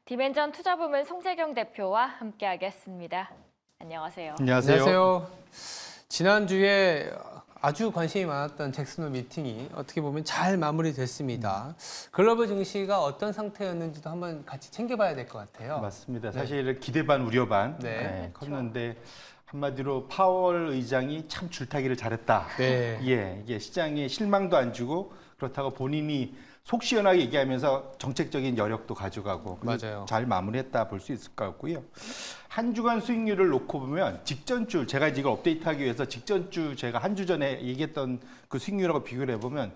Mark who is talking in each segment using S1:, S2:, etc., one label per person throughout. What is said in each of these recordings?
S1: 디멘전 투자부문 송재경 대표와 함께하겠습니다. 안녕하세요.
S2: 안녕하세요. 지난주에 아주 관심이 많았던 잭슨홀 미팅이 어떻게 보면 잘 마무리됐습니다. 글로벌 증시가 어떤 상태였는지도 한번 같이 챙겨봐야 될 것 같아요.
S3: 맞습니다. 사실 기대 반 우려 반 컸는데 한마디로 파월 의장이 참 줄타기를 잘했다. 이게 시장에 실망도 안 주고 그렇다고 본인이 속 시원하게 얘기하면서 정책적인 여력도 가져가고
S2: 맞아요.
S3: 잘 마무리했다 볼 수 있을 것 같고요. 한 주간 수익률을 놓고 보면 직전주 제가 이걸 업데이트하기 위해서 직전주 제가 한 주 전에 얘기했던 그 수익률하고 비교를 해보면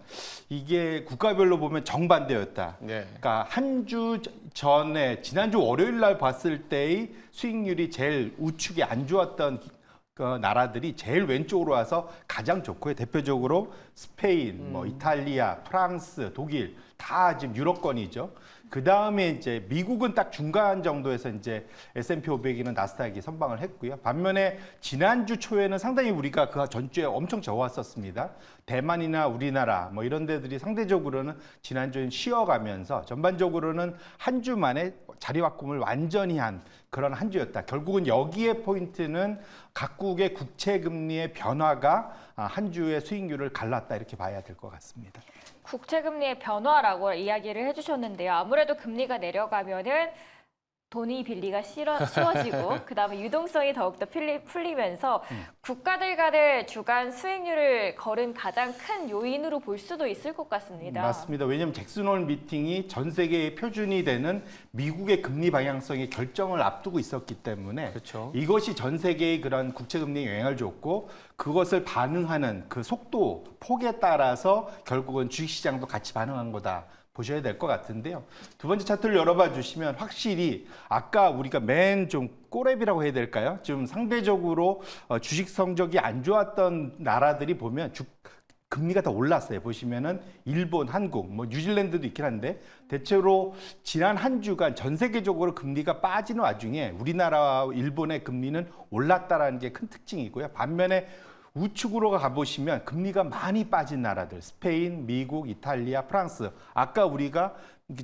S3: 이게 국가별로 보면 정반대였다. 그러니까 한 주 전에 지난주 월요일 날 봤을 때의 수익률이 제일 우측이 안 좋았던 그 나라들이 제일 왼쪽으로 와서 가장 좋고요. 대표적으로 스페인, 이탈리아, 프랑스, 독일 다 지금 유럽권이죠. 그 다음에 이제 미국은 딱 중간 정도에서 이제 S&P 500이나 나스닥이 선방을 했고요. 반면에 지난주 초에는 상당히 우리가 그 전주에 엄청 좋았었습니다. 대만이나 우리나라 뭐 이런 데들이 상대적으로는 지난주엔 쉬어가면서 전반적으로는 한 주 만에 자리바꿈을 완전히 한 그런 한 주였다. 결국은 여기에 포인트는 각국의 국채 금리의 변화가 한 주의 수익률을 갈랐다 이렇게 봐야 될 것 같습니다.
S1: 국채금리의 변화라고 이야기를 해주셨는데요. 아무래도 금리가 내려가면은 돈이 빌리가 쉬워지고 그다음에 유동성이 더욱더 풀리면서 국가들 간의 주간 수익률을 거른 가장 큰 요인으로 볼 수도 있을 것 같습니다.
S3: 맞습니다. 왜냐하면 잭슨홀 미팅이 전 세계의 표준이 되는 미국의 금리 방향성의 결정을 앞두고 있었기 때문에 이것이 전 세계의 그런 국채 금리에 영향을 줬고 그것을 반응하는 그 속도, 폭에 따라서 결국은 주식시장도 같이 반응한 거다. 보셔야 될 것 같은데요. 두 번째 차트를 열어봐 주시면 확실히 아까 우리가 맨 좀 꼬랩이라고 해야 될까요? 좀 상대적으로 주식 성적이 안 좋았던 나라들이 보면 금리가 더 올랐어요. 보시면은 일본, 한국, 뭐 뉴질랜드도 있긴 한데 대체로 지난 한 주간 전 세계적으로 금리가 빠지는 와중에 우리나라와 일본의 금리는 올랐다라는 게 큰 특징이고요. 반면에 우측으로 가보시면 금리가 많이 빠진 나라들, 스페인, 미국, 이탈리아, 프랑스. 아까 우리가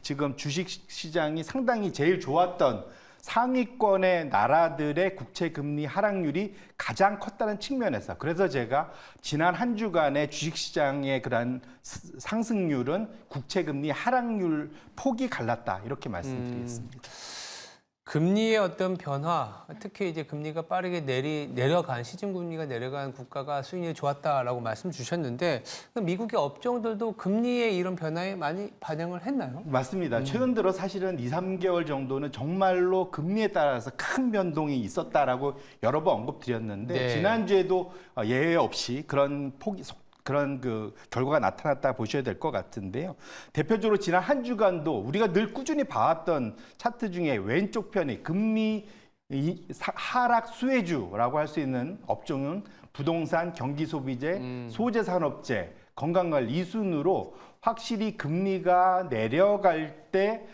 S3: 지금 주식시장이 상당히 제일 좋았던 상위권의 나라들의 국채금리 하락률이 가장 컸다는 측면에서 그래서 제가 지난 한 주간의 주식시장의 그런 상승률은 국채금리 하락률 폭이 갈랐다 이렇게 말씀드리겠습니다.
S2: 금리의 어떤 변화, 특히 이제 금리가 빠르게 내려간 시중금리가 내려간 국가가 수익률이 좋았다라고 말씀 주셨는데 미국의 업종들도 금리의 이런 변화에 많이 반영을 했나요?
S3: 맞습니다. 최근 들어 사실은 2, 3개월 정도는 정말로 금리에 따라서 큰 변동이 있었다라고 여러 번 언급드렸는데 지난주에도 예외 없이 그런 그런 그 결과가 나타났다 보셔야 될 것 같은데요. 대표적으로 지난 한 주간도 우리가 늘 꾸준히 봐왔던 차트 중에 왼쪽 편이 금리 하락 수혜주라고 할 수 있는 업종은 부동산, 경기소비재, 소재산업재, 건강관리 이 순으로 확실히 금리가 내려갈 때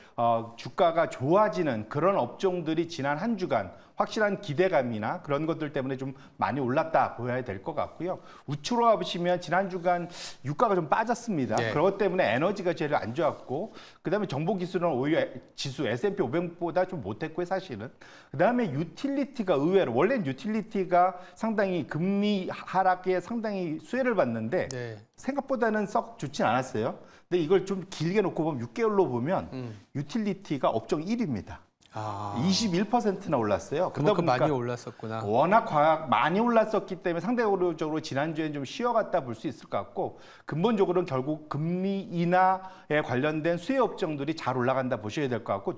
S3: 주가가 좋아지는 그런 업종들이 지난 한 주간 확실한 기대감이나 그런 것들 때문에 좀 많이 올랐다 보여야 될 것 같고요. 우측으로 가보시면 지난 주간 유가가 좀 빠졌습니다. 그것 때문에 에너지가 제일 안 좋았고 그다음에 정보기술은 오히려 지수 S&P 500보다 좀 못했고요. 사실은. 그다음에 유틸리티가 의외로 원래는 유틸리티가 상당히 금리 하락에 상당히 수혜를 받는데 생각보다는 썩 좋진 않았어요. 근데 이걸 좀 길게 놓고 보면 6개월로 보면 유틸리티가 업종 1위입니다. 21%나 올랐어요.
S2: 그만큼 많이 올랐었구나.
S3: 워낙 많이 올랐었기 때문에 상대적으로 지난주에는 좀 쉬어갔다 볼 수 있을 것 같고 근본적으로는 결국 금리 인하에 관련된 수혜 업종들이 잘 올라간다 보셔야 될 것 같고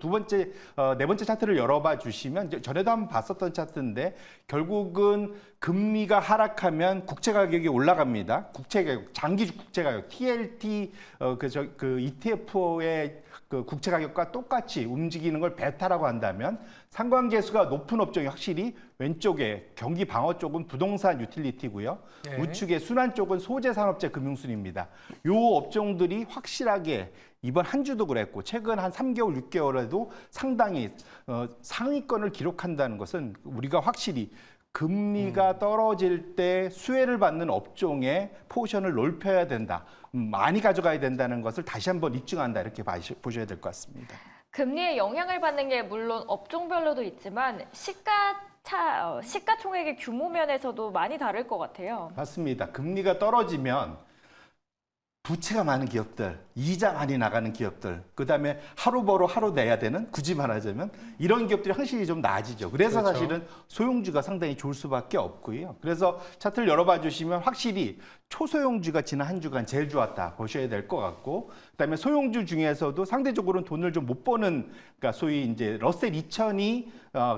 S3: 네 번째 차트를 열어봐 주시면 전에도 한번 봤었던 차트인데 결국은 금리가 하락하면 국채 가격이 올라갑니다. 국채 가격, 장기주 국채 가격, TLT 그 ETF의 그 국채 가격과 똑같이 움직이는 걸 베타라고 한다면 상관계수가 높은 업종이 확실히 왼쪽에 경기 방어 쪽은 부동산 유틸리티고요. 우측에 순환 쪽은 소재 산업재 금융순입니다. 요 업종들이 확실하게 이번 한 주도 그랬고 최근 한 3개월, 6개월에도 상당히 상위권을 기록한다는 것은 우리가 확실히 금리가 떨어질 때 수혜를 받는 업종의 포션을 넓혀야 된다. 많이 가져가야 된다는 것을 다시 한번 입증한다. 이렇게 보셔야 될 것 같습니다.
S1: 금리에 영향을 받는 게 물론 업종별로도 있지만 시가총액의 규모 면에서도 많이 다를 것 같아요.
S3: 맞습니다. 금리가 떨어지면 부채가 많은 기업들, 이자 많이 나가는 기업들, 그다음에 하루 벌어 하루 내야 되는, 굳이 말하자면 이런 기업들이 확실히 좀 나아지죠. 그래서
S2: 그렇죠.
S3: 사실은 소형주가 상당히 좋을 수밖에 없고요. 그래서 차트를 열어봐 주시면 확실히 초소형주가 지난 한 주간 제일 좋았다 보셔야 될 것 같고, 그다음에 소형주 중에서도 상대적으로는 돈을 좀 못 버는, 그러니까 소위 이제 러셀 2000이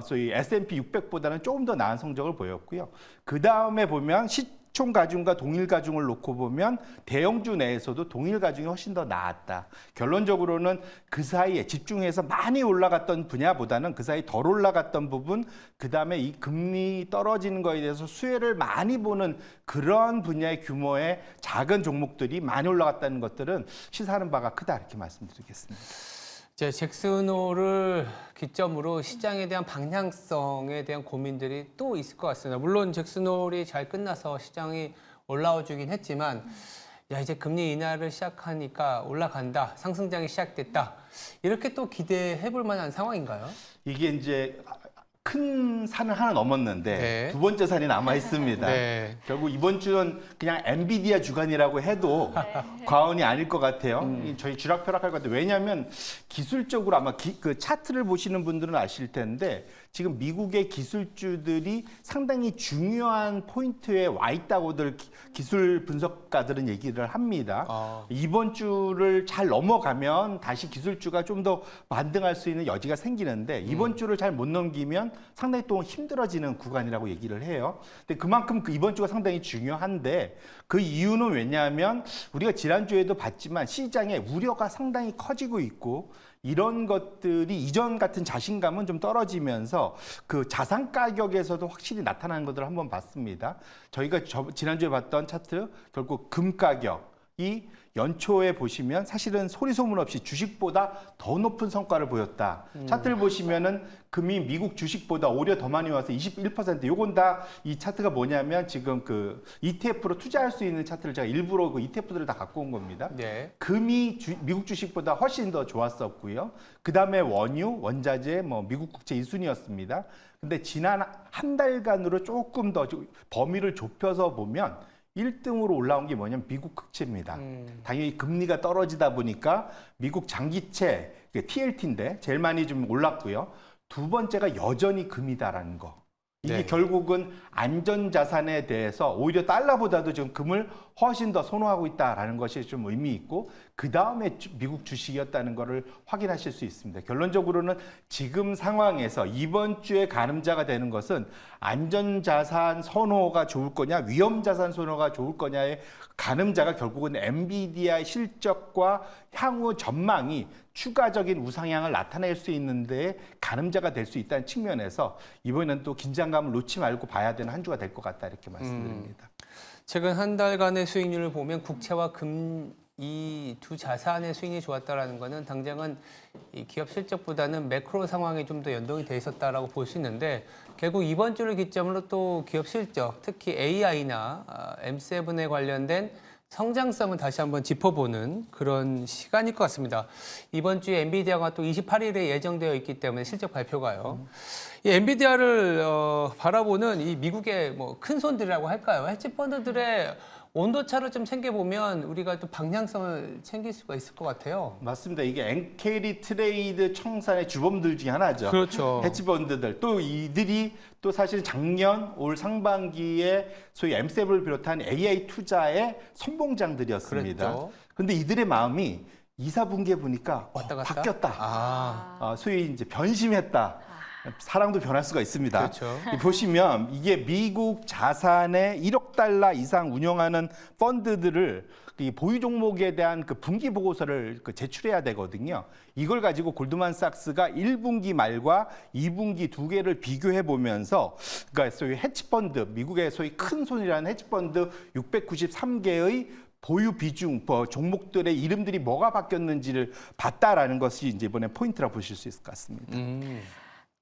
S3: 소위 S&P 600보다는 조금 더 나은 성적을 보였고요. 그 다음에 보면 시총 가중과 동일 가중을 놓고 보면 대형주 내에서도 동일 가중이 훨씬 더 나았다. 결론적으로는 그 사이에 집중해서 많이 올라갔던 분야보다는 그 사이 덜 올라갔던 부분, 그 다음에 이 금리 떨어지는 거에 대해서 수혜를 많이 보는 그런 분야의 규모의 작은 종목들이 많이 올라갔다는 것들은 시사하는 바가 크다, 이렇게 말씀드리겠습니다.
S2: 이제 잭슨홀을 기점으로 시장에 대한 방향성에 대한 고민들이 또 있을 것 같습니다. 물론 잭슨홀이 잘 끝나서 시장이 올라와 주긴 했지만, 야, 이제 금리 인하를 시작하니까 올라간다, 상승장이 시작됐다, 이렇게 또 기대해 볼 만한 상황인가요?
S3: 이게 이제 큰 산을 하나 넘었는데
S2: 네.
S3: 두 번째 산이 남아 있습니다.
S2: 네.
S3: 결국 이번 주는 그냥 엔비디아 주간이라고 해도 과언이 아닐 것 같아요. 저희 쥐락펴락할 것 같아요. 왜냐하면 기술적으로 아마 그 차트를 보시는 분들은 아실 텐데 지금 미국의 기술주들이 상당히 중요한 포인트에 와 있다고들 기술 분석가들은 얘기를 합니다. 이번 주를 잘 넘어가면 다시 기술주가 좀 더 반등할 수 있는 여지가 생기는데 이번 주를 잘 못 넘기면 상당히 또 힘들어지는 구간이라고 얘기를 해요. 근데 그만큼 이번 주가 상당히 중요한데 그 이유는 왜냐하면 우리가 지난주에도 봤지만 시장의 우려가 상당히 커지고 있고 이런 것들이 이전 같은 자신감은 좀 떨어지면서 그 자산 가격에서도 확실히 나타나는 것들을 한번 봤습니다. 저희가 지난주에 봤던 차트, 결국 금 가격이 연초에 보시면 사실은 소리 소문 없이 주식보다 더 높은 성과를 보였다. 차트를 보시면은 금이 미국 주식보다 오히려 더 많이 와서 21%. 요건 다 이 차트가 뭐냐면 지금 그 ETF로 투자할 수 있는 차트를 제가 일부러 그 ETF들을 다 갖고 온 겁니다.
S2: 네.
S3: 금이 미국 주식보다 훨씬 더 좋았었고요. 그 다음에 원유, 원자재, 미국 국채 2순위였습니다. 근데 지난 한 달간으로 조금 더 범위를 좁혀서 보면 1등으로 올라온 게 뭐냐면 미국 국채입니다. 당연히 금리가 떨어지다 보니까 미국 장기채, TLT인데 제일 많이 좀 올랐고요. 두 번째가 여전히 금이다라는 거. 이게
S2: 네.
S3: 결국은 안전자산에 대해서 오히려 달러보다도 지금 금을 훨씬 더 선호하고 있다라는 것이 좀 의미 있고 그 다음에 미국 주식이었다는 것을 확인하실 수 있습니다. 결론적으로는 지금 상황에서 이번 주에 가늠자가 되는 것은 안전자산 선호가 좋을 거냐 위험자산 선호가 좋을 거냐의 가늠자가 결국은 엔비디아의 실적과 향후 전망이 추가적인 우상향을 나타낼 수 있는데 가늠자가 될 수 있다는 측면에서 이번에는 또 긴장감을 놓지 말고 봐야 되는 한 주가 될 것 같다, 이렇게 말씀드립니다.
S2: 최근 한 달간의 수익률을 보면 국채와 금 이 두 자산의 수익이 좋았다라는 거는 당장은 이 기업 실적보다는 매크로 상황에 좀 더 연동이 돼 있었다라고 볼 수 있는데 결국 이번 주를 기점으로 또 기업 실적, 특히 AI나 M7에 관련된 성장성을 다시 한번 짚어보는 그런 시간일 것 같습니다. 이번 주에 엔비디아가 또 28일에 예정되어 있기 때문에 실적 발표가요. 이 엔비디아를 바라보는 이 미국의 뭐 큰 손들이라고 할까요? 헤지펀드들의 온도차를 좀 챙겨보면 우리가 또 방향성을 챙길 수가 있을 것 같아요.
S3: 맞습니다. 이게 엔캐리 트레이드 청산의 주범들 중에 하나죠.
S2: 그렇죠.
S3: 헤지펀드들. 또 이들이 또 사실 작년 올 상반기에 소위 M7을 비롯한 AI 투자의 선봉장들이었습니다.
S2: 그랬죠.
S3: 그런데 이들의 마음이 2, 4분기에 보니까
S2: 왔다 갔다?
S3: 바뀌었다. 소위 이제 변심했다. 사랑도 변할 수가 있습니다.
S2: 그렇죠.
S3: 보시면 이게 미국 자산의 1억 달러 이상 운영하는 펀드들을 이 보유 종목에 대한 그 분기 보고서를 제출해야 되거든요. 이걸 가지고 골드만삭스가 1분기 말과 2분기 두 개를 비교해 보면서 그러니까 소위 헤지펀드, 미국의 소위 큰 손이라는 헤지펀드 693개의 보유 비중, 종목들의 이름들이 뭐가 바뀌었는지를 봤다라는 것이 이제 이번에 포인트라 보실 수 있을 것 같습니다.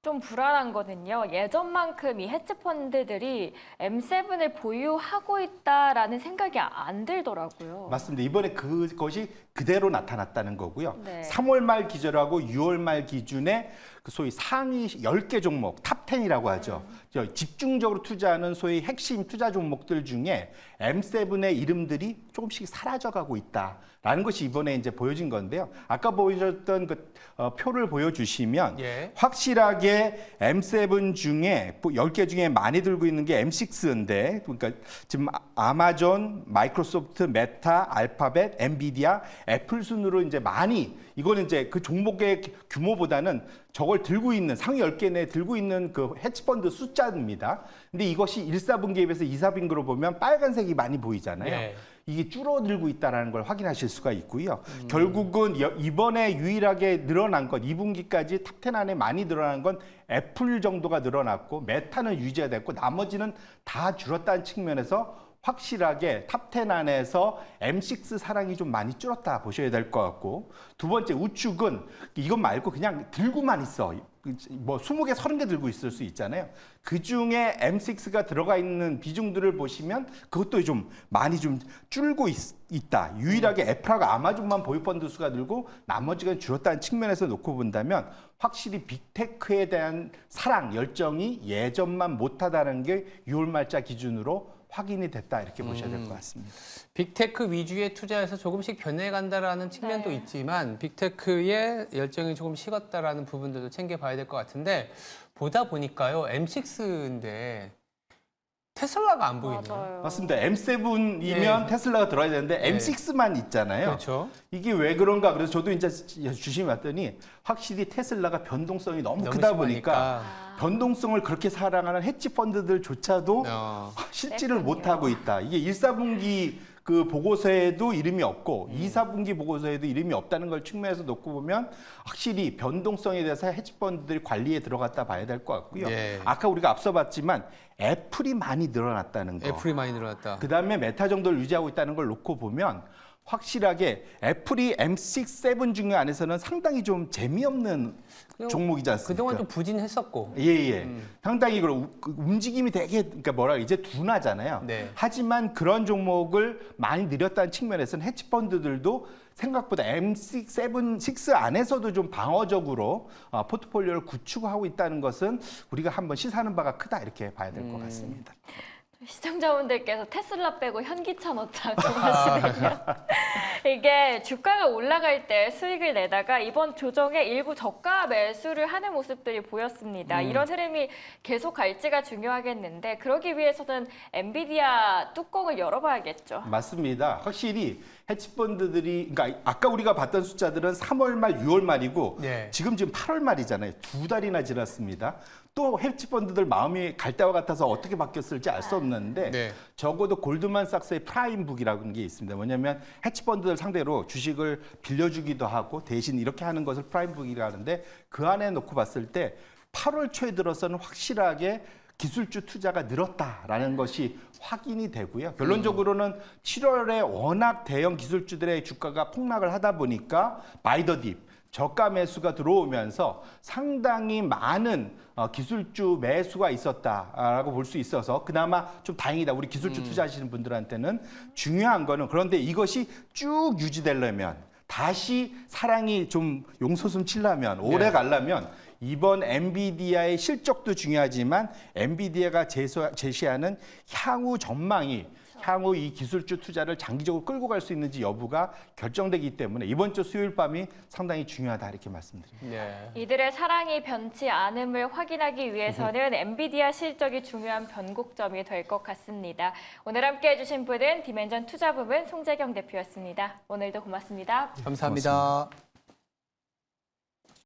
S1: 좀 불안한 거는요. 예전만큼 이 헤지펀드들이 M7을 보유하고 있다라는 생각이 안 들더라고요.
S3: 맞습니다. 이번에 그것이 그대로 나타났다는 거고요.
S1: 네.
S3: 3월 말 기준하고 6월 말 기준에 그 소위 상위 10개 종목, 탑10이라고 하죠. 집중적으로 투자하는 소위 핵심 투자 종목들 중에 M7의 이름들이 조금씩 사라져가고 있다라는 것이 이번에 이제 보여진 건데요. 아까 보여줬던 그 표를 보여주시면
S2: 예.
S3: 확실하게 M7 중에 10개 중에 많이 들고 있는 게 M6인데 그러니까 지금 아마존, 마이크로소프트, 메타, 알파벳, 엔비디아, 애플 순으로 이제 많이 이거는 이제 그 종목의 규모보다는 저걸 들고 있는 상위 10개 내에 들고 있는 그 헤지펀드 숫자입니다. 근데 이것이 1, 4분기에 비해서 2, 4분기로 보면 빨간색이 많이 보이잖아요.
S2: 예.
S3: 이게 줄어들고 있다는 걸 확인하실 수가 있고요. 결국은 이번에 유일하게 늘어난 것, 2분기까지 탑10 안에 많이 늘어난 건 애플 정도가 늘어났고 메타는 유지가 됐고 나머지는 다 줄었다는 측면에서 확실하게 탑10 안에서 M6 사랑이 좀 많이 줄었다 보셔야 될 것 같고 두 번째 우측은 이것 말고 그냥 들고만 있어. 뭐 20개, 30개 들고 있을 수 있잖아요. 그중에 M6가 들어가 있는 비중들을 보시면 그것도 좀 많이 좀 줄고 있다. 유일하게 애플하고 아마존만 보유펀드 수가 늘고 나머지가 줄었다는 측면에서 놓고 본다면 확실히 빅테크에 대한 사랑, 열정이 예전만 못하다는 게 6월 말자 기준으로 확인이 됐다 이렇게 보셔야 될 것 같습니다.
S2: 빅테크 위주의 투자에서 조금씩 변해간다라는 측면도
S1: 네.
S2: 있지만 빅테크의 열정이 조금 식었다라는 부분들도 챙겨봐야 될 것 같은데 보다 보니까요 M6인데 테슬라가 안 보이네요.
S1: 맞아요.
S3: 맞습니다. M7이면
S2: 네.
S3: 테슬라가 들어야 되는데
S2: 네.
S3: M6만 있잖아요.
S2: 그렇죠.
S3: 이게 왜 그런가? 그래서 저도 이제 주시면 봤더니 확실히 테슬라가 변동성이 너무 크다 보니까 변동성을 그렇게 사랑하는 헤지 펀드들조차도 실지를
S1: 그랬군요.
S3: 못하고 있다. 이게 1, 4분기 그 보고서에도 이름이 없고 2, 4분기 보고서에도 이름이 없다는 걸 측면에서 놓고 보면 확실히 변동성에 대해서 헤지펀드들이 관리에 들어갔다 봐야 될 것 같고요.
S2: 네.
S3: 아까 우리가 앞서 봤지만 애플이 많이 늘어났다는 거.
S2: 애플이 많이 늘어났다.
S3: 그다음에 메타 정도를 유지하고 있다는 걸 놓고 보면 확실하게 애플이 M6, 7 중에 안에서는 상당히 좀 재미없는 종목이지 않습니까?
S2: 그동안 좀 부진했었고.
S3: 예. 상당히 그 움직임이 되게 그러니까 뭐라 이제 둔하잖아요.
S2: 네.
S3: 하지만 그런 종목을 많이 늘렸다는 측면에서는 헤지 펀드들도 생각보다 M6, 7, 6 안에서도 좀 방어적으로 포트폴리오를 구축하고 있다는 것은 우리가 한번 시사하는 바가 크다 이렇게 봐야 될 것 같습니다.
S1: 시청자분들께서 테슬라 빼고 현기차 넣자고 하시네요. 이게 주가가 올라갈 때 수익을 내다가 이번 조정에 일부 저가 매수를 하는 모습들이 보였습니다. 이런 흐름이 계속 갈지가 중요하겠는데 그러기 위해서는 엔비디아 뚜껑을 열어봐야겠죠.
S3: 맞습니다. 확실히 헤지펀드들이 그러니까 아까 우리가 봤던 숫자들은 3월 말, 6월 말이고
S2: 네.
S3: 지금 8월 말이잖아요. 2달이나 지났습니다. 또 헤지펀드들 마음이 갈 때와 같아서 어떻게 바뀌었을지 알 수 없는데
S2: 네.
S3: 적어도 골드만삭스의 프라임북이라는 게 있습니다. 뭐냐면 헤지펀드들 상대로 주식을 빌려주기도 하고 대신 이렇게 하는 것을 프라임북이라고 하는데 그 안에 놓고 봤을 때 8월 초에 들어서는 확실하게 기술주 투자가 늘었다라는 것이 확인이 되고요. 결론적으로는 7월에 워낙 대형 기술주들의 주가가 폭락을 하다 보니까 바이더딥 저가 매수가 들어오면서 상당히 많은 기술주 매수가 있었다라고 볼 수 있어서 그나마 좀 다행이다. 우리 기술주 투자하시는 분들한테는 중요한 거는 그런데 이것이 쭉 유지되려면 다시 사랑이 좀 용솟음 치려면 오래 가려면 이번 엔비디아의 실적도 중요하지만 엔비디아가 제시하는 향후 전망이 향후 이 기술주 투자를 장기적으로 끌고 갈 수 있는지 여부가 결정되기 때문에 이번 주 수요일 밤이 상당히 중요하다 이렇게 말씀드립니다.
S2: 네.
S1: 이들의 사랑이 변치 않음을 확인하기 위해서는 엔비디아 실적이 중요한 변곡점이 될 것 같습니다. 오늘 함께해 주신 분은 디멘전 투자부문 송재경 대표였습니다. 오늘도 고맙습니다.
S2: 감사합니다.